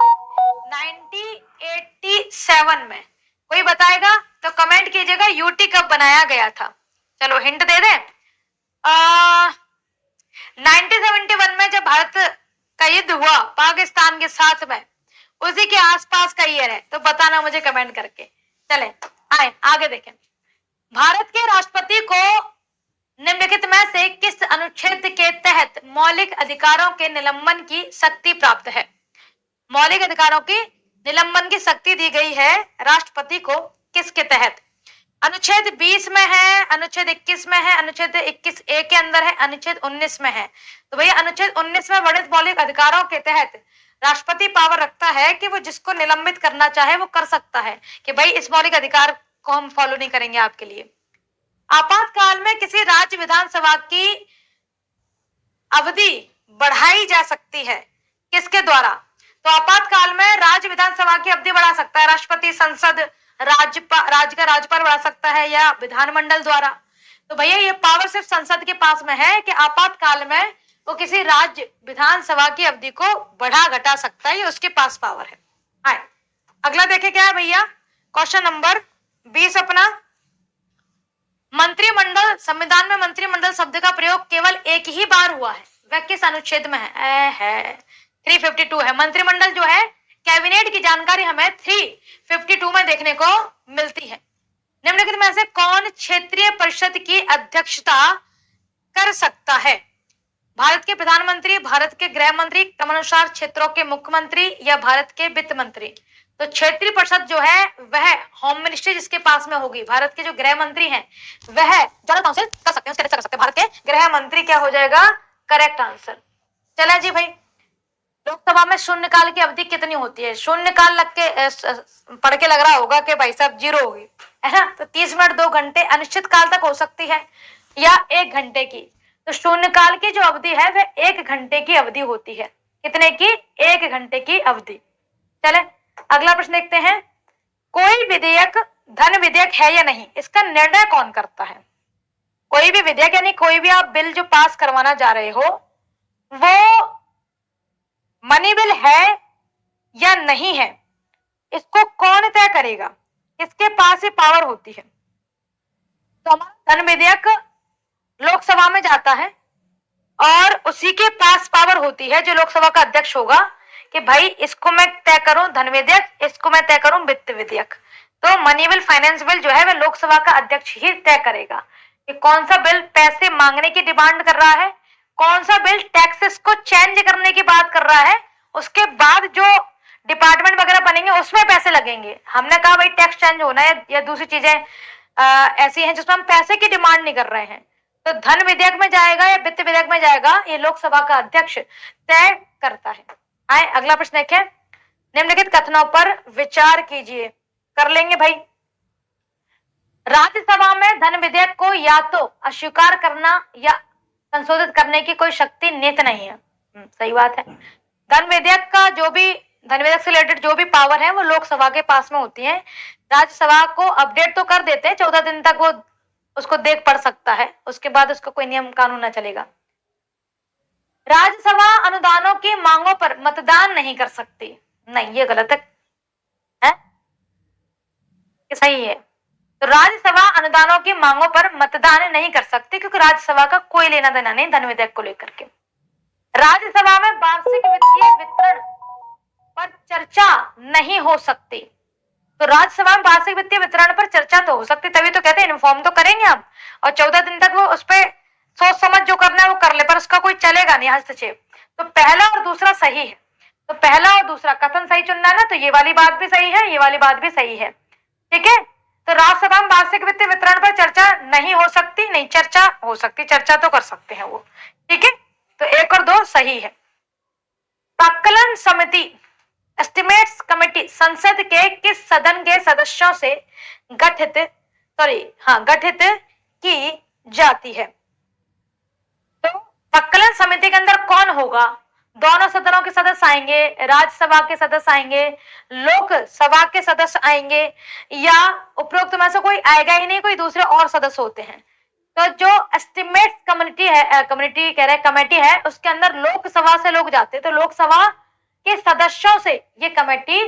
1987 में। कोई बताएगा तो कमेंट कीजिएगा यूटी कब बनाया गया था। चलो हिंट दे दें, 1971 में जब भारत का युद्ध हुआ पाकिस्तान के साथ में, उसी के आसपास का ईयर है, तो बताना मुझे कमेंट करके। चले आए आगे देखें, भारत के राष्ट्रपति को निम्नलिखित में से किस अनुच्छेद के तहत मौलिक अधिकारों के निलंबन की शक्ति प्राप्त है? मौलिक अधिकारों की निलंबन की शक्ति दी गई है राष्ट्रपति को किसके तहत? अनुच्छेद 20 में है, अनुच्छेद 21 में है, अनुच्छेद 21 ए के अंदर है, अनुच्छेद 19 में है। तो भैया अनुच्छेद 19 में वर्णित मौलिक अधिकारों के तहत राष्ट्रपति पावर रखता है कि वो जिसको निलंबित करना चाहे वो कर सकता है, कि भाई इस मौलिक अधिकार को हम फॉलो नहीं करेंगे आपके लिए। आपातकाल में किसी राज्य विधानसभा की अवधि बढ़ाई जा सकती है किसके द्वारा? तो आपातकाल में राज्य विधानसभा की अवधि बढ़ा सकता है राष्ट्रपति, संसद, राज्य का राज्यपाल बढ़ा सकता है या विधानमंडल द्वारा। तो भैया ये पावर सिर्फ संसद के पास में है कि आपातकाल में वो किसी राज्य विधानसभा की अवधि को बढ़ा घटा सकता है, ये उसके पास पावर है। आए अगला देखे क्या है भैया, क्वेश्चन नंबर 20 अपना, मंत्रिमंडल, संविधान में मंत्रिमंडल शब्द का प्रयोग केवल एक ही बार हुआ है, वह किस अनुच्छेद में है? 352 है। मंत्रिमंडल जो है कैबिनेट की जानकारी हमें 352 में देखने को मिलती है। निम्नलिखित में से कौन क्षेत्रीय परिषद की अध्यक्षता कर सकता है? भारत के प्रधानमंत्री, भारत के गृह मंत्री, क्रमानुसार क्षेत्रों के मुख्यमंत्री या भारत के वित्त मंत्री? तो क्षेत्रीय परिषद जो है वह होम मिनिस्ट्री जिसके पास में होगी, भारत के जो गृह मंत्री हैं वह जनरल काउंसिल कर सकते हैं, उसके कर सकते हैं। भारत के गृह मंत्री क्या हो जाएगा करेक्ट आंसर। चला जी भाई, लोकसभा में शून्यकाल की अवधि कितनी होती है? शून्यकाल लग के पढ़ के लग रहा होगा कि भाई साहब 0 होगी, है ना? तो 30 मिनट, 2 घंटे, अनिश्चित काल तक हो सकती है या 1 घंटे की। तो शून्यकाल की जो अवधि है वह 1 घंटे की अवधि होती है। कितने की? 1 घंटे की अवधि। चले अगला प्रश्न देखते हैं, कोई विधेयक धन विधेयक है या नहीं, इसका निर्णय कौन करता है? कोई भी विधेयक यानी कोई भी आप बिल जो पास करवाना जा रहे हो वो मनी बिल है या नहीं है, इसको कौन तय करेगा? किसके पास ये पावर होती है? तो हमारा धन विधेयक लोकसभा में जाता है और उसी के पास पावर होती है, जो लोकसभा का अध्यक्ष होगा, कि भाई इसको मैं तय करूं धन विधेयक, इसको मैं तय करूं वित्त विधेयक। तो मनी बिल, फाइनेंस बिल जो है वह लोकसभा का अध्यक्ष ही तय करेगा कि कौन सा बिल पैसे मांगने की डिमांड कर रहा है, कौन सा बिल टैक्सेस को चेंज करने की बात कर रहा है, उसके बाद जो डिपार्टमेंट वगैरह बनेंगे उसमें पैसे लगेंगे। हमने कहा भाई टैक्स चेंज होना है या दूसरी चीजें ऐसी हैं जिसमें हम पैसे की डिमांड नहीं कर रहे हैं, तो धन विधेयक में जाएगा या वित्त विधेयक में जाएगा, ये लोकसभा का अध्यक्ष तय करता है। आए अगला प्रश्न देखें, निम्नलिखित कथनों पर विचार कीजिए। कर लेंगे भाई। राज्यसभा में धन विधेयक को या तो अस्वीकार करना या संशोधित करने की कोई शक्ति निहित नहीं है। सही बात है। धन विधेयक का जो भी, धन विधेयक से रिलेटेड जो भी पावर है वो लोकसभा के पास में होती है। राज्यसभा को अपडेट तो कर देते हैं, 14 दिन तक वो उसको देख पढ़ सकता है, उसके बाद उसको कोई नियम कानून ना चलेगा। राज्यसभा अनुदानों की मांगों पर मतदान नहीं कर सकती। नहीं, ये गलत है कि सही है? तो राज्यसभा अनुदानों की मांगों पर मतदान नहीं कर सकती क्योंकि राज्यसभा का कोई लेना देना नहीं धन विधेयक को लेकर के। राज्यसभा में वार्षिक वित्तीय वितरण पर चर्चा नहीं हो सकती। तो राज्यसभा में वार्षिक वित्तीय वितरण पर चर्चा तो हो सकती, तभी तो कहते हैं इन्फॉर्म तो करेंगे हम, और 14 दिन तक वो उस पर सोच समझ जो करना है वो कर ले, पर उसका कोई चलेगा नहीं हस्तक्षेप। तो पहला और दूसरा सही है। तो पहला और दूसरा कथन सही चुनना है ना, तो ये वाली बात भी सही है, ये वाली बात भी सही है। ठीक है। तो राज्यसभा में वार्षिक वित्तीय वितरण पर चर्चा नहीं हो सकती, नहीं चर्चा हो सकती, चर्चा तो कर सकते हैं वो। ठीक है। तो 1 और 2 सही है। प्राक्कलन समिति, एस्टिमेट्स कमेटी संसद के किस सदन के सदस्यों से गठित की जाती है? तो प्राक्कलन समिति के अंदर कौन होगा? दोनों सदनों के सदस्य आएंगे, राज्यसभा के सदस्य आएंगे, लोकसभा के सदस्य आएंगे, या उपरोक्त में से कोई आएगा ही नहीं, कोई दूसरे और सदस्य होते हैं। तो जो एस्टिमेट कमेटी है उसके अंदर लोकसभा से लोग जाते हैं, तो लोकसभा के सदस्यों से ये कमेटी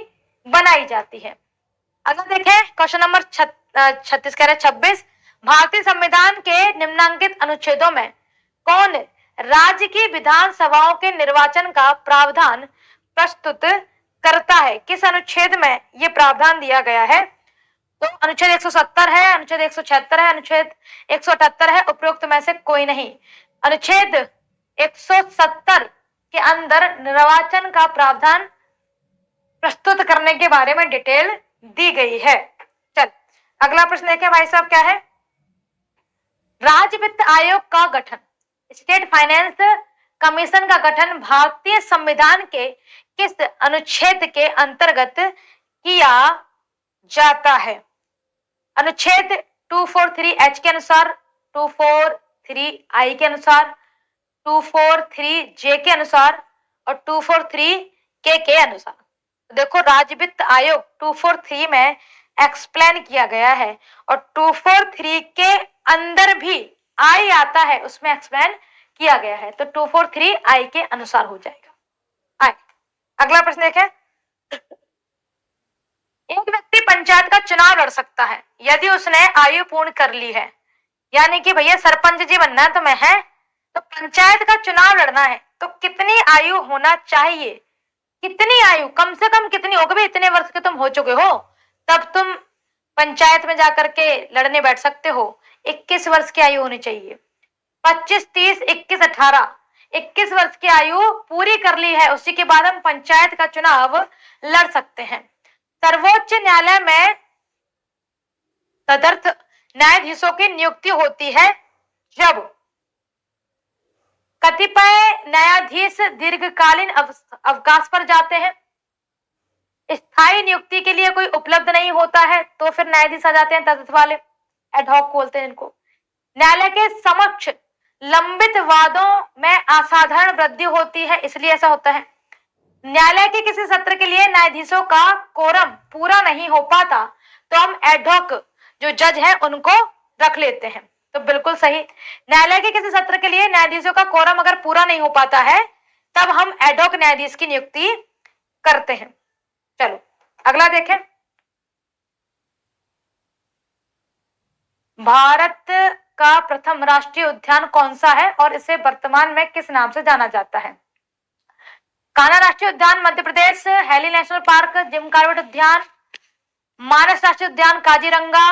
बनाई जाती है। अगर देखें क्वेश्चन नंबर 26, भारतीय संविधान के निम्नांकित अनुच्छेदों में कौन राज्य की विधानसभाओं के निर्वाचन का प्रावधान प्रस्तुत करता है? किस अनुच्छेद में ये प्रावधान दिया गया है? तो अनुच्छेद 170 है, अनुच्छेद 176 है, अनुच्छेद 178 है, उपरोक्त में से कोई नहीं। अनुच्छेद 170 के अंदर निर्वाचन का प्रावधान प्रस्तुत करने के बारे में डिटेल दी गई है। चल अगला प्रश्न देखें भाई साहब, क्या है? राज्य वित्त आयोग का गठन, स्टेट फाइनेंस कमीशन का गठन भारतीय संविधान के किस अनुच्छेद के अंतर्गत किया जाता है? अनुच्छेद 243H के अनुसार, 243I के अनुसार, 243J के अनुसार और 243K के अनुसार। देखो राज्य वित्त आयोग 243 में एक्सप्लेन किया गया है और 243 के अंदर भी आई आता है, उसमें एक्सप्लेन किया गया है, तो 243I के अनुसार हो जाएगा। आए अगला प्रश्न देखें। एक व्यक्ति पंचायत का चुनाव लड़ सकता है यदि उसने आयु पूर्ण कर ली है, यानी कि भैया सरपंच जी बनना है तो मैं है, तो पंचायत का चुनाव लड़ना है तो कितनी आयु होना चाहिए? कितनी आयु, कम से कम कितनी होगी? भाई इतने वर्ष के तुम हो चुके हो तब तुम पंचायत में जाकर के लड़ने बैठ सकते हो। 21 वर्ष की आयु होनी चाहिए। 25, 30, 21, 18, 21 वर्ष की आयु पूरी कर ली है, उसी के बाद हम पंचायत का चुनाव लड़ सकते हैं। सर्वोच्च न्यायालय में तदर्थ न्यायाधीशों की नियुक्ति होती है जब कतिपय न्यायाधीश दीर्घकालीन अवकाश पर जाते हैं, स्थायी नियुक्ति के लिए कोई उपलब्ध नहीं होता है तो फिर न्यायाधीश आ जाते हैं तदर्थ वाले, एडहॉक बोलते हैं इनको। न्यायालय के समक्ष लंबित वादों में असाधारण वृद्धि होती है, इसलिए ऐसा होता है। न्यायालय के किसी सत्र के लिए न्यायाधीशों का कोरम पूरा नहीं हो पाता तो हम एडहॉक जो जज हैं उनको रख लेते हैं, तो बिल्कुल सही। न्यायालय के किसी सत्र के लिए न्यायाधीशों का कोरम अगर पूरा नहीं हो पाता है तब हम एडहॉक न्यायाधीश की नियुक्ति करते हैं। चलो अगला देखें। भारत का प्रथम राष्ट्रीय उद्यान कौन सा है और इसे वर्तमान में किस नाम से जाना जाता है? कान्हा राष्ट्रीय उद्यान Madhya Pradesh, Hailey national park, Jim Corbett उद्यान, मानस राष्ट्रीय उद्यान काजीरंगा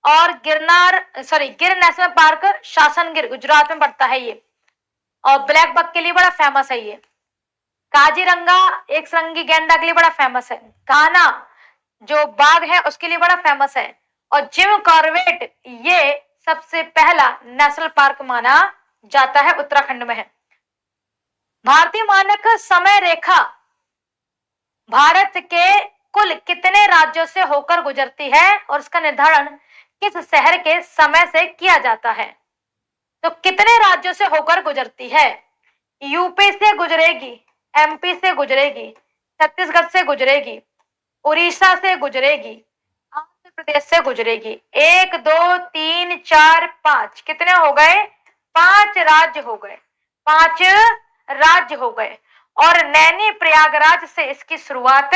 और गिर नेशनल पार्क शासनगिर गुजरात में पड़ता है ये, और ब्लैक बक के लिए बड़ा फेमस है ये। काजीरंगा एक सरंगी गैंडा के लिए बड़ा फेमस है, कान्हा जो बाघ है उसके लिए बड़ा फेमस है, और जिम कॉर्बेट ये सबसे पहला नेशनल पार्क माना जाता है, उत्तराखंड में है। भारतीय मानक समय रेखा भारत के कुल कितने राज्यों से होकर गुजरती है और इसका निर्धारण किस शहर के समय से किया जाता है? तो कितने राज्यों से होकर गुजरती है? यूपी से गुजरेगी, एमपी से गुजरेगी, छत्तीसगढ़ से गुजरेगी, उड़ीसा से गुजरेगी, आंध्र प्रदेश से गुजरेगी। 1 2 3 4 5 कितने हो गए? 5 राज्य हो गए, 5 राज्य हो गए। और नैनी प्रयागराज से इसकी शुरुआत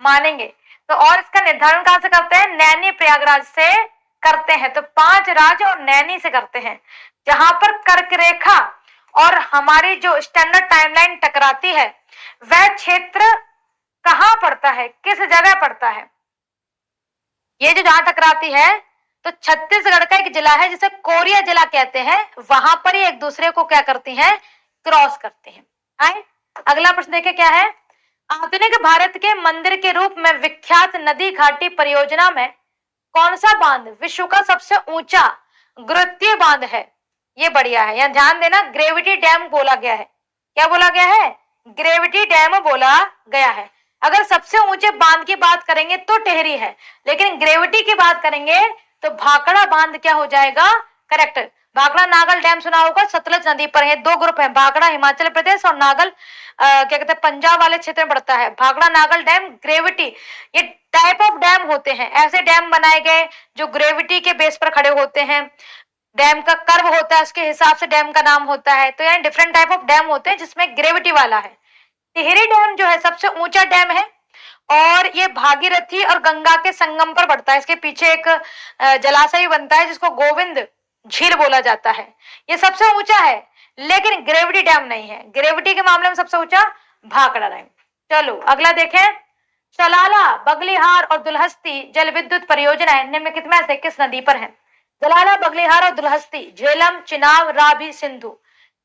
मानेंगे। तो और इसका निर्धारण कहां से करते हैं? नैनी प्रयागराज से करते हैं। तो 5 राज्य और नैनी से करते हैं। जहां पर कर्क रेखा और हमारी जो स्टैंडर्ड टाइमलाइन टकराती है वह क्षेत्र कहां पड़ता है, किस जगह पड़ता है? ये जो जहां टकराती है तो छत्तीसगढ़ का एक जिला है जिसे कोरिया जिला कहते हैं, वहां पर ही एक दूसरे को क्या करती हैं? क्रॉस करते हैं। आए अगला प्रश्न देखें क्या है? आधुनिक भारत के मंदिर के रूप में विख्यात नदी घाटी परियोजना में कौन सा बांध विश्व का सबसे ऊंचा गुरुत्वीय बांध है? ये बढ़िया है, यहां ध्यान देना, ग्रेविटी डैम बोला गया है। क्या बोला गया है? ग्रेविटी डैम बोला गया है। अगर सबसे ऊंचे बांध की बात करेंगे तो टिहरी है, लेकिन ग्रेविटी की बात करेंगे तो भाखड़ा बांध क्या हो जाएगा? करेक्ट। भाखड़ा नागल डैम सुना होगा, सतलज नदी पर है। 2 ग्रुप है, भाखड़ा हिमाचल प्रदेश और नागल क्या कहते हैं पंजाब वाले क्षेत्र में पड़ता है। भाखड़ा नागल डैम ग्रेविटी, ये टाइप ऑफ डैम होते हैं, ऐसे डैम बनाए गए जो ग्रेविटी के बेस पर खड़े होते हैं। डैम का कर्व होता है, उसके हिसाब से डैम का नाम होता है। तो यानी डिफरेंट टाइप ऑफ डैम होते हैं जिसमें ग्रेविटी वाला है। टिहरी डैम जो है सबसे ऊंचा डैम है और ये भागीरथी और गंगा के संगम पर पड़ता है। इसके पीछे एक जलाशय बनता है जिसको गोविंद झील बोला जाता है। ये सबसे ऊंचा है, लेकिन ग्रेविटी डैम नहीं है। ग्रेविटी के मामले में सबसे ऊंचा भाखड़ा डैम। चलो अगला देखें, सलाला, बगलिहार और दुलहस्ती जल विद्युत परियोजनाएं निम्नलिखित में से किस नदी पर है? सलाला, बगलिहार और दुलहस्ती, झेलम, चिनाब, रावी, सिंधु।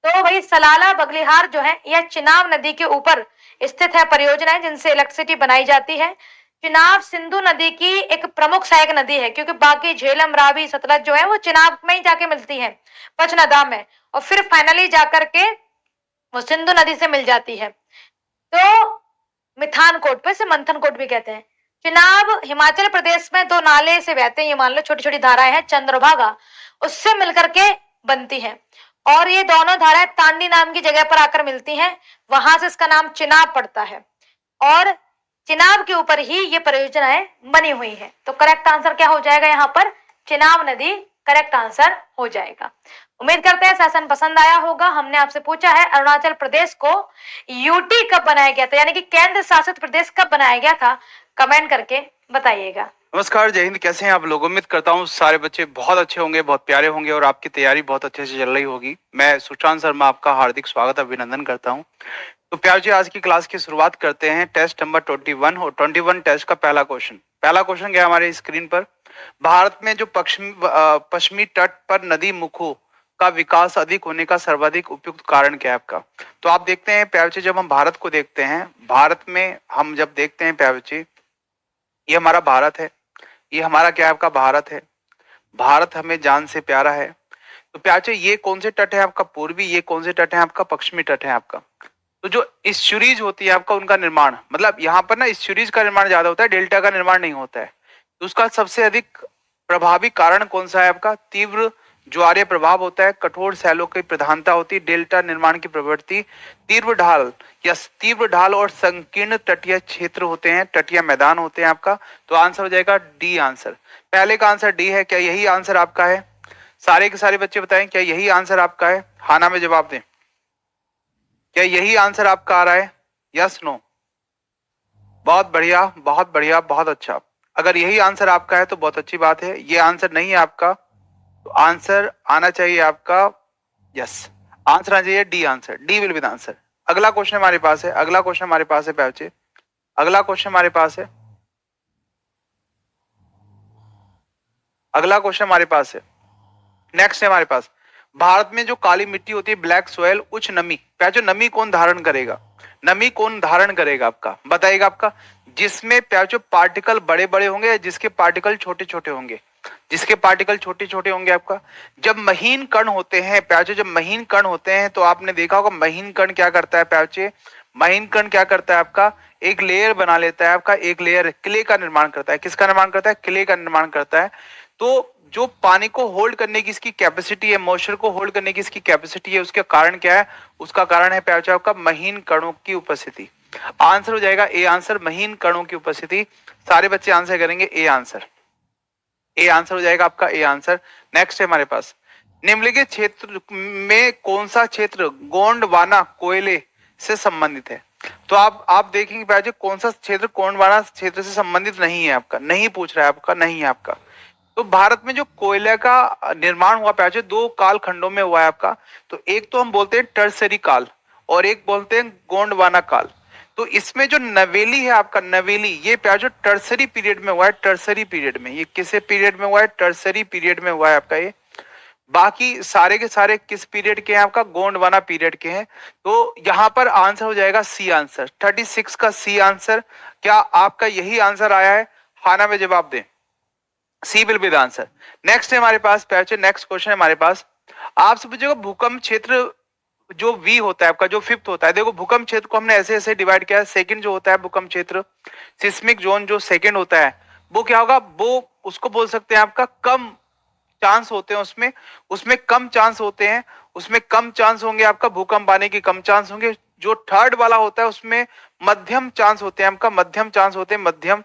तो भाई सलाला बगलिहार जो है यह चिनाब नदी के ऊपर स्थित है परियोजनाएं जिनसे इलेक्ट्रिसिटी बनाई जाती है। चिनाब सिंधु नदी की एक प्रमुख सहायक नदी है, क्योंकि बाकी झेलम, रावी, सतलज जो है वो चिनाब में ही जाके मिलती है, पंचनदा में, और फिर फाइनली जाकर के वो सिंधु नदी से मिल जाती है। तो मिथानकोट पे से मंथनकोट भी कहते हैं। चिनाब हिमाचल प्रदेश में 2 नाले से बहते हैं, ये मान लो छोटी छोटी धाराएं हैं, चंद्रभागा उससे मिलकर के बनती हैं, और ये दोनों धाराएं तांडी नाम की जगह पर आकर मिलती हैं, वहां से इसका नाम चिनाब पड़ता है, और चिनाब के ऊपर ही ये परियोजनाएं बनी हुई है। तो करेक्ट आंसर क्या हो जाएगा? यहाँ पर चिनाब नदी करेक्ट आंसर हो जाएगा। उम्मीद करते हैं सेशन पसंद आया होगा। हमने आपसे पूछा है अरुणाचल प्रदेश को यूटी कब बनाया गया था, यानी कि केंद्र शासित प्रदेश कब बनाया गया था? कमेंट करके बताइएगा। नमस्कार, जय हिंद। कैसे हैं आप लोग? उम्मीद करता हूँ सारे बच्चे बहुत अच्छे होंगे, बहुत प्यारे होंगे और आपकी तैयारी बहुत अच्छे से चल रही होगी। मैं सुशांत शर्मा आपका हार्दिक स्वागत अभिनंदन करता हूँ। तो प्यार जी, आज की क्लास की शुरुआत करते हैं टेस्ट नंबर 21 और 21 टेस्ट का पहला क्वेश्चन क्या हमारे स्क्रीन पर? भारत में जो पश्चिमी तट पर नदी मुखों का विकास अधिक होने का सर्वाधिक उपयुक्त कारण क्या है आपका? तो आप देखते हैं प्यार जी, जब हम भारत को देखते हैं, भारत में हम जब देखते हैं प्यार जी, ये हमारा भारत है, ये हमारा क्या है आपका भारत है। भारत हमें जान से प्यारा है। तो प्यार जी, ये कौन से तट है आपका? पूर्वी। ये कौन से तट है आपका? पश्चिमी तट है आपका। तो जो इस्चुरीज होती है आपका, उनका निर्माण, मतलब यहाँ पर ना इस्चुरीज का निर्माण ज्यादा होता है, डेल्टा का निर्माण नहीं होता है। तो उसका सबसे अधिक प्रभावी कारण कौन सा है आपका? तीव्र ज्वारीय प्रभाव होता है, कठोर सैलों की प्रधानता होती है, डेल्टा निर्माण की प्रवृत्ति, तीव्र ढाल और संकीर्ण तटीय क्षेत्र होते हैं, तटीय मैदान होते हैं आपका। तो आंसर हो जाएगा डी आंसर। पहले का आंसर डी है। क्या यही आंसर आपका है? सारे के सारे बच्चे बताएं, क्या यही आंसर आपका है? हाँ ना में जवाब दें। क्या यही आंसर आपका आ रहा है? Yes no? बहुत बढ़िया, बहुत बढ़िया, बहुत अच्छा। अगर यही आंसर आपका है तो बहुत अच्छी बात है। ये आंसर नहीं है आपका तो आंसर आना चाहिए आपका, यस, आंसर आना चाहिए D answer. D will be the answer. अगला क्वेश्चन हमारे पास है, अगला क्वेश्चन हमारे पास है बच्चे, अगला क्वेश्चन हमारे पास है, अगला क्वेश्चन हमारे पास है, नेक्स्ट है हमारे पास, भारत में जो काली मिट्टी होती है ब्लैक सोयल, उच्च नमी, जो नमी कौन धारण करेगा, नमी कौन धारण करेगा आपका, बताइएगा आपका, जिसमें जो पार्टिकल बड़े बड़े होंगे या जिसके पार्टिकल छोटे छोटे होंगे, जिसके पार्टिकल छोटे छोटे होंगे आपका। जब महीन कण होते हैं प्याचे, जब महीन कण होते हैं तो आपने देखा होगा महीन कण क्या करता है प्याचे, महीन कण क्या करता है आपका, एक लेयर बना लेता है आपका, एक लेयर क्ले का निर्माण करता है, किसका निर्माण करता है, क्ले का निर्माण करता है। तो जो पानी को होल्ड करने की इसकी कैपेसिटी है, मॉइस्चर को होल्ड करने की इसकी कैपेसिटी है, उसका कारण क्या है, उसका कारण है प्याचे आपका महीन कणों की उपस्थिति। आंसर हो जाएगा ए आंसर, महीन कणों की उपस्थिति। सारे बच्चे आंसर करेंगे ए आंसर, ए आंसर हो जाएगा आपका ए आंसर। नेक्स्ट है हमारे पास, निम्नलिखित क्षेत्र में कौन सा क्षेत्र गोंडवाना कोयले से संबंधित है। तो आप देखेंगे प्याजे कौन सा क्षेत्र गोंडवाना क्षेत्र से संबंधित नहीं है आपका, नहीं पूछ रहा है आपका, नहीं है आपका। तो भारत में जो कोयले का निर्माण हुआ प्याजे दो काल खंडों में हुआ है आपका। तो एक तो हम बोलते हैं टर्सरी काल और एक बोलते हैं गोंडवाना काल। तो इसमें जो नवेली है आपका, नवेली, ये प्याजो टर्सरी पीरियड में हुआ है, टर्सरी पीरियड में। ये किसे पीरियड में हुआ है, टर्सरी पीरियड में हुआ है आपका ये। बाकी सारे के सारे किस पीरियड के हैं आपका, गोंडवाना पीरियड के हैं। तो यहां पर आंसर हो जाएगा सी आंसर, 36 का सी आंसर। क्या आपका यही आंसर आया है, खाना में जवाब दें, C will be the answer. Next है हमारे पास प्याचे, नेक्स्ट क्वेश्चन है हमारे पास, आपसे पूछेगा भूकंप क्षेत्र जो वी होता है आपका, जो फिफ्थ होता है, देखो भूकंप क्षेत्र को हमने ऐसे ऐसे डिवाइड किया है। सेकंड जो होता है भूकंप क्षेत्र, सिस्मिक जोन जो सेकंड होता है, वो क्या होगा, वो उसको बोल सकते हैं आपका कम चांस होते हैं उसमें, उसमें कम चांस होते हैं, उसमें कम चांस होंगे आपका भूकंप आने की, कम चांस होंगे। जो थर्ड वाला होता है उसमें मध्यम चांस होते हैं आपका, मध्यम चांस होते हैं, मध्यम।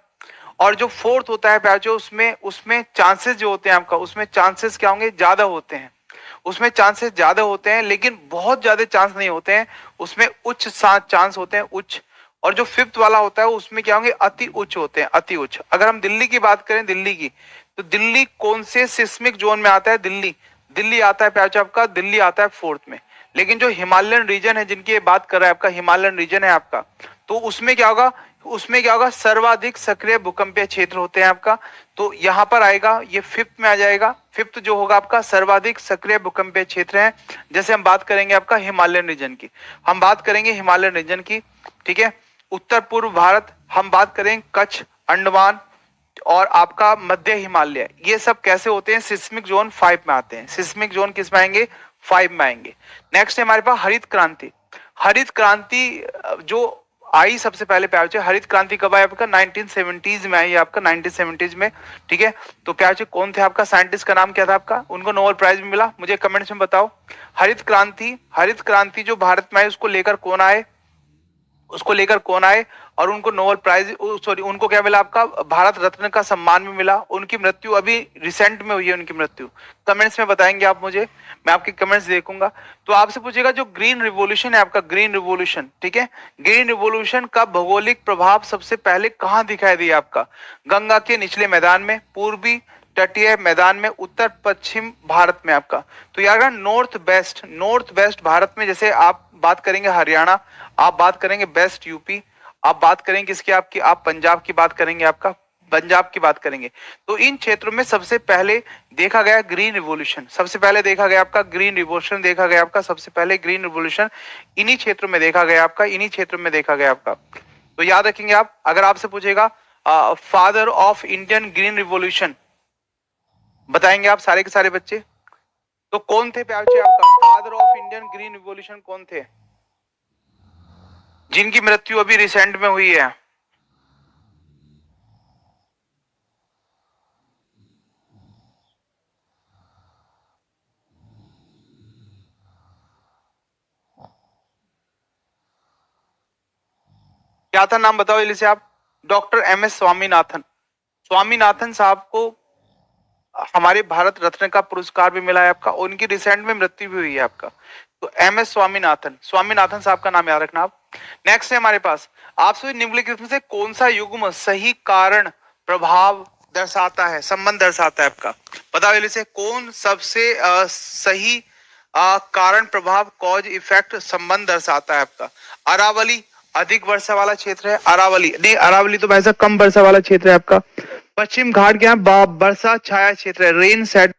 और जो फोर्थ होता है प्याचो, उसमें उसमें चांसेस जो होते हैं आपका, उसमें चांसेस क्या होंगे, ज्यादा होते हैं, उसमें चांसेस ज्यादा होते हैं, लेकिन बहुत ज्यादा चांस नहीं होते हैं, उसमें उच्च चांस होते हैं, उच्च। और जो फिफ्थ वाला होता है उसमें क्या होंगे, अति उच्च होते हैं, अति उच्च। अगर हम दिल्ली की बात करें, दिल्ली की, तो दिल्ली कौन से सिस्मिक जोन में आता है, दिल्ली, दिल्ली आता है प्याचा आपका, दिल्ली आता है फोर्थ में। लेकिन जो हिमालयन रीजन है जिनकी ये बात कर रहा है आपका, हिमालयन रीजन है आपका, तो उसमें क्या होगा, उसमें क्या होगा, सर्वाधिक सक्रिय भूकंपीय क्षेत्र होते हैं आपका। तो यहां पर आएगा, ये फिफ्थ में आ जाएगा, फिफ्थ जो होगा आपका सर्वाधिक सक्रिय भूकंपीय क्षेत्र है। जैसे हम बात करेंगे आपका हिमालयन रीजन की, हम बात करेंगे हिमालयन रीजन की, ठीक है, उत्तर पूर्व भारत, हम बात करेंगे कच्छ, अंडमान और आपका मध्य हिमालय, ये सब कैसे होते हैं, सिस्मिक जोन 5 में आते हैं। सिस्मिक जोन किस में आएंगे, 5 में आएंगे। नेक्स्ट है हमारे पास हरित क्रांति। हरित क्रांति जो आई सबसे पहले प्याचे, हरित क्रांति कब आई आपका, 1970s में आई आपका, 1970s में, ठीक है। तो प्याचे कौन थे आपका, साइंटिस्ट का नाम क्या था आपका, उनको नोबेल प्राइज भी मिला, मुझे कमेंट्स में बताओ। हरित क्रांति जो भारत में आई उसको लेकर कौन आए, उसको लेकर कौन आए और उनको नोबेल प्राइज, सॉरी उनको क्या मिला आपका, भारत रत्न का सम्मान भी मिला। उनकी मृत्यु अभी रिसेंट में हुई है, उनकी मृत्यु, कमेंट्स में बताएंगे आप मुझे, मैं आपके कमेंट्स देखूंगा। तो आपसे पूछेगा जो ग्रीन रिवॉल्यूशन है आपका, ग्रीन रिवॉल्यूशन, ठीक है, ग्रीन रिवॉल्यूशन का भौगोलिक प्रभाव सबसे पहले कहां दिखाई दिया आपका, गंगा के निचले मैदान में, पूर्वी तटीय मैदान में, उत्तर पश्चिम भारत में आपका। तो यार नॉर्थ वेस्ट भारत में, जैसे आप बात करेंगे हरियाणा, आप बात करेंगे वेस्ट यूपी, आप बात करेंगे किसकी आपकी, आप पंजाब की बात करेंगे, आपका पंजाब की बात करेंगे। तो इन क्षेत्रों में सबसे पहले देखा गया ग्रीन रिवॉल्यूशन, सबसे पहले देखा गया आपका ग्रीन रिवॉल्यूशन, देखा गया आपका सबसे पहले ग्रीन रिवॉल्यूशन इन्हीं क्षेत्रों में देखा गया आपका, इन्हीं क्षेत्रों में देखा गया आपका। तो याद रखेंगे आप, अगर आपसे पूछेगा father of Indian green revolution, बताएंगे आप सारे के सारे बच्चे, तो कौन थे प्यारे आपका, father of Indian green revolution कौन थे, जिनकी मृत्यु अभी रिसेंट में हुई है। क्या था नाम बताओ जल्दी से आप, doctor M S Swaminathan. Swaminathan साहब को हमारे भारत रत्न का पुरस्कार भी मिला है आपका, उनकी रिसेंट में मृत्यु भी हुई है आपका। तो एम एस स्वामीनाथन, स्वामीनाथन साहब का नाम याद रखना आप। नेक्स्ट है हमारे पास, आपसे निम्नलिखित में से कौन सा युग्म सही कारण प्रभाव दर्शाता है, संबंध दर्शाता है आपका, बताओ जल्दी से, कौन सबसे सही कारण प्रभाव कॉज इफेक्ट संबंध दर्शाता है आपका। अरावली अधिक वर्षा वाला क्षेत्र है, अरावली नहीं, अरावली तो भाई साहब कम वर्षा वाला क्षेत्र है आपका। पश्चिम घाट क्या है, वर्षा छाया क्षेत्र है, रेन सेड